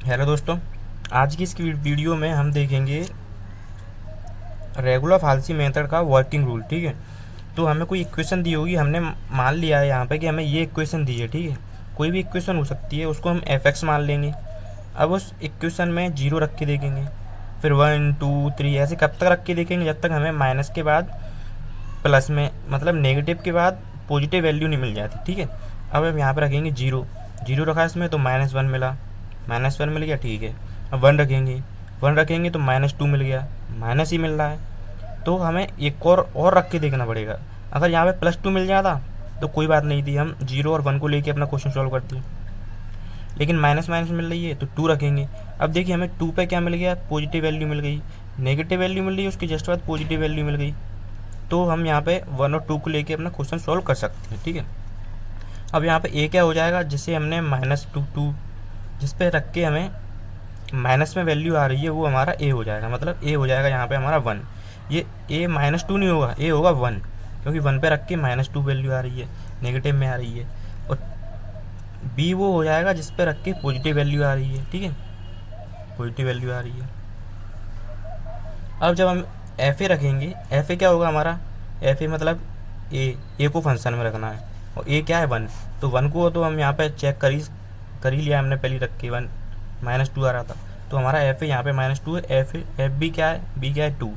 Hello दोस्तों, आज की इस वीडियो में हम देखेंगे रेगुलर फालसी मेथड का वर्किंग रूल। ठीक है, तो हमें कोई इक्वेशन दी होगी, हमने मान लिया है यहाँ पे कि हमें ये इक्वेशन दी है। ठीक है, कोई भी इक्वेशन हो सकती है, उसको हम एफ एक्स मान लेंगे। अब उस इक्वेशन में जीरो रख के देखेंगे, फिर 1 2 3 ऐसे कब तक रख के देखेंगे जब तक हमें माइनस के बाद प्लस में, मतलब नेगेटिव के बाद पॉजिटिव वैल्यू नहीं मिल जाती। ठीक है, अब हम यहाँ पे रखेंगे जीरो। जीरो रखा इसमें तो -1 मिला, -1 मिल गया। ठीक है, अब 1 रखेंगे तो -2 मिल गया, माइनस ही मिल रहा है। तो हमें एक और रख के देखना पड़ेगा। अगर यहाँ पे +2 मिल जाता तो कोई बात नहीं थी, हम 0 और 1 को लेके अपना क्वेश्चन सॉल्व करते। लेकिन माइनस माइनस मिल रही है तो 2 रखेंगे। अब देखिए हमें 2 पे क्या मिल गया, पॉजिटिव वैल्यू मिल गई। नेगेटिव वैल्यू मिल रही है, उसके जस्ट बाद पॉजिटिव वैल्यू मिल गई। तो हम यहाँ पे 1 और 2 को लेके अपना क्वेश्चन सॉल्व कर सकते हैं। ठीक है, अब यहाँ पे ए क्या हो जाएगा, जिसे हमने -2 जिस पे रख के हमें माइनस में वैल्यू आ रही है वो हमारा ए हो जाएगा। मतलब ए हो जाएगा यहाँ पे हमारा 1। ये ए -2 नहीं होगा, ए होगा 1, क्योंकि 1 पे रख के -2 वैल्यू आ रही है, नेगेटिव में आ रही है। और बी वो हो जाएगा जिस पे रख के पॉजिटिव वैल्यू आ रही है। ठीक है, पॉजिटिव वैल्यू आ रही है। अब जब हम एफ ए रखेंगे, एफ ए क्या होगा हमारा, एफ ए मतलब ए को फंक्शन में रखना है, और ए क्या है 1। तो 1 को तो हम यहाँ पे चेक कर ही लिया हमने पहले रख के, 1 -2 आ रहा था। तो हमारा एफ ए यहाँ पे -2 है। एफ बी क्या है, बी क्या है 2।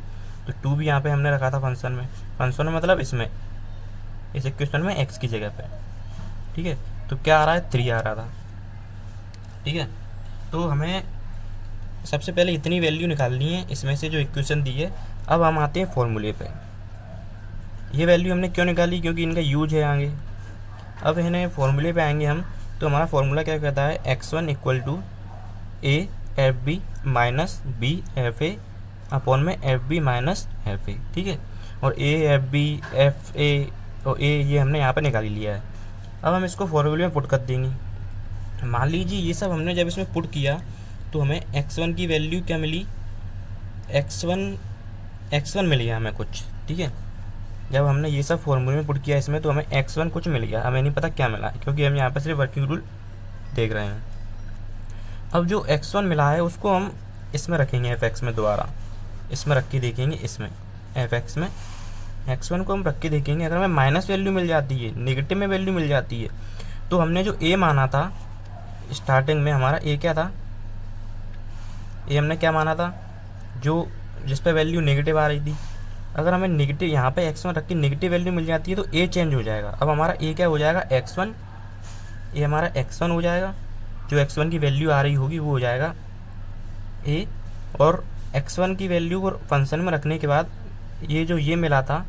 तो 2 भी यहाँ पे हमने रखा था फंक्शन में। फंक्शन में मतलब इसमें, इस इक्वेशन में एक्स की जगह पे। ठीक है, तो क्या आ रहा है, 3 आ रहा था। ठीक है, तो हमें सबसे पहले इतनी वैल्यू निकालनी है इसमें से जो इक्वेशन दी है। अब हम आते हैं फॉर्मूले पे। ये वैल्यू हमने क्यों निकाली, क्योंकि इनका यूज है आगे। अब इन्हें फॉर्मूले पे आएंगे हम, तो हमारा फॉर्मूला क्या कहता है, x1 = a f b minus b f a upon में f b minus f a. ठीक है, और a f b f a और ए ये हमने यहाँ पे निकाल लिया है। अब हम इसको फॉर्मूले में पुट कर देंगे। मान लीजिए ये सब हमने जब इसमें पुट किया तो हमें x1 की वैल्यू क्या मिली, x1 मिल गया हमें कुछ। ठीक है, जब हमने ये सब फॉर्मूले में पुट किया इसमें तो हमें x1 कुछ मिल गया, हमें नहीं पता क्या मिला है, क्योंकि हम यहाँ पर सिर्फ वर्किंग रूल देख रहे हैं। अब जो x1 मिला है उसको हम इसमें रखेंगे f(x) में, दोबारा इसमें रख के देखेंगे। इसमें f(x) में x1 को हम रख के देखेंगे। अगर हमें माइनस वैल्यू मिल जाती है, नेगेटिव में वैल्यू मिल जाती है, तो हमने जो a माना था स्टार्टिंग में, हमारा a क्या था, a हमने क्या माना था, जो जिस पे वैल्यू नेगेटिव आ रही थी। अगर हमें नेगेटिव यहाँ पे x1 रख के नेगेटिव वैल्यू मिल जाती है तो a चेंज हो जाएगा। अब हमारा a क्या हो जाएगा, x1, ये हमारा x1 हो जाएगा। जो x1 की वैल्यू आ रही होगी वो हो जाएगा a, और x1 की वैल्यू को फंक्शन में रखने के बाद ये जो ये मिला था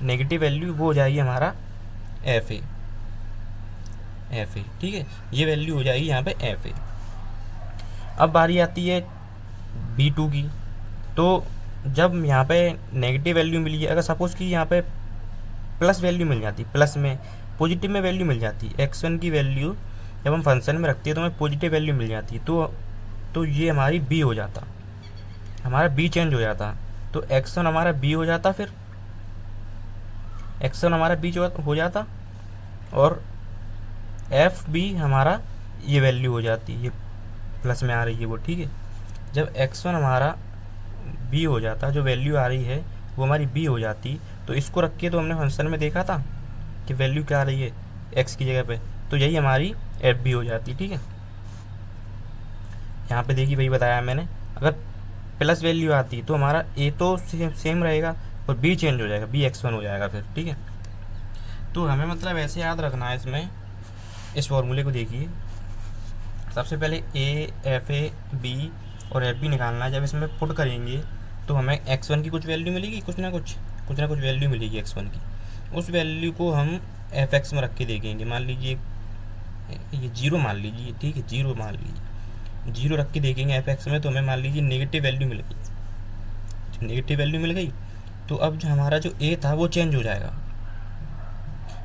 नेगेटिव वैल्यू वो हो जाएगी हमारा एफ ए। ठीक है, ये वैल्यू हो जाएगी यहाँ पे एफ ए। अब बारी आती है b2 की। तो जब यहाँ पे नेगेटिव वैल्यू मिली है, अगर सपोज़ कि यहाँ पे प्लस वैल्यू मिल जाती, प्लस में पॉजिटिव में वैल्यू मिल जाती, x1 की वैल्यू जब हम फंक्शन में रखते हैं तो हमें पॉजिटिव वैल्यू मिल जाती, तो ये हमारी b हो जाता, हमारा b चेंज हो जाता। तो x1 हमारा b हो जाता, फिर x1 हमारा b हो जाता, और एफ बी हमारा ये वैल्यू हो जाती, ये प्लस में आ रही है वो। ठीक है, जब x1 हमारा b हो जाता, जो वैल्यू आ रही है वो हमारी b हो जाती, तो इसको रख के तो हमने फंक्शन में देखा था कि वैल्यू क्या आ रही है x की जगह पे, तो यही हमारी एफ बी हो जाती। ठीक है, यहाँ पे देखिए वही बताया मैंने, अगर प्लस वैल्यू आती तो हमारा a तो सेम रहेगा और b चेंज हो जाएगा, b x1 हो जाएगा फिर। ठीक है, तो हमें मतलब ऐसे याद रखना है इसमें, इस फॉर्मूले को देखिए। सबसे पहले a एफ ए बी और एफ बी निकालना है। जब इसमें पुट करेंगे तो हमें x1 की कुछ वैल्यू मिलेगी, कुछ ना कुछ वैल्यू मिलेगी x1 की। उस वैल्यू को हम f(x) में रख के देखेंगे। मान लीजिए ये 0 मान लीजिए, ठीक है, 0 मान लीजिए, 0 रख के देखेंगे f(x) में, तो हमें मान लीजिए नेगेटिव वैल्यू मिल गई। जब नेगेटिव वैल्यू मिल गई तो अब जो हमारा जो a था वो चेंज हो जाएगा।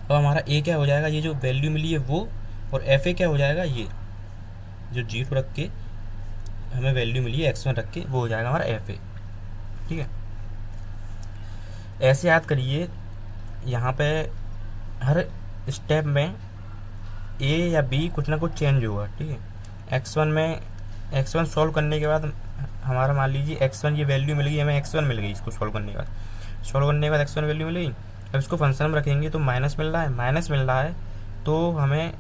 अब हमारा a क्या हो जाएगा, ये जो वैल्यू मिली है वो, और एफ ए क्या हो जाएगा, ये जो 0 रख के हमें वैल्यू मिली है x1 रख के, वो हो जाएगा हमारा एफ ए। ठीक है, ऐसे याद करिए, यहाँ पे हर स्टेप में a या b कुछ ना कुछ चेंज होगा। ठीक है, x1 में x1 सॉल्व करने के बाद हमारा मान लीजिए x1 ये वैल्यू मिल गई, हमें x1 मिल गई इसको सॉल्व करने के बाद x1 वैल्यू मिल गई। अब इसको फंक्शन में रखेंगे तो माइनस मिल रहा है तो हमें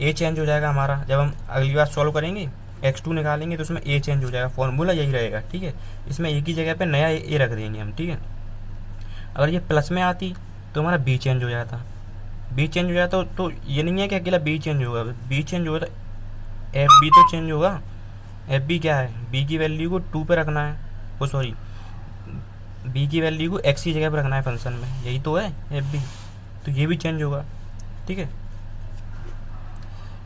a चेंज हो जाएगा हमारा। जब हम अगली बार सॉल्व करेंगे x2 निकालेंगे तो उसमें a चेंज हो जाएगा, फॉर्मूला यही रहेगा, ठीक है। इसमें a की जगह पे नया a रख देंगे हम, ठीक है। अगर ये प्लस में आती तो हमारा b चेंज हो जाता, तो ये नहीं है कि अकेला b चेंज होगा, b चेंज होगा तो एफ बी तो चेंज होगा। एफ बी क्या है, बी की वैल्यू को 2 पे रखना है, वो सॉरी बी की वैल्यू को x की जगह पे रखना है फंक्शन में, यही तो है एफ बी, तो ये भी चेंज होगा, ठीक है।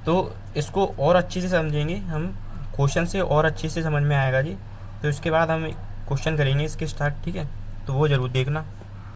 तो इसको और अच्छे से समझेंगे हम, क्वेश्चन से और अच्छे से समझ में आएगा जी। तो इसके बाद हम क्वेश्चन करेंगे इसके स्टार्ट, ठीक है, तो वो ज़रूर देखना।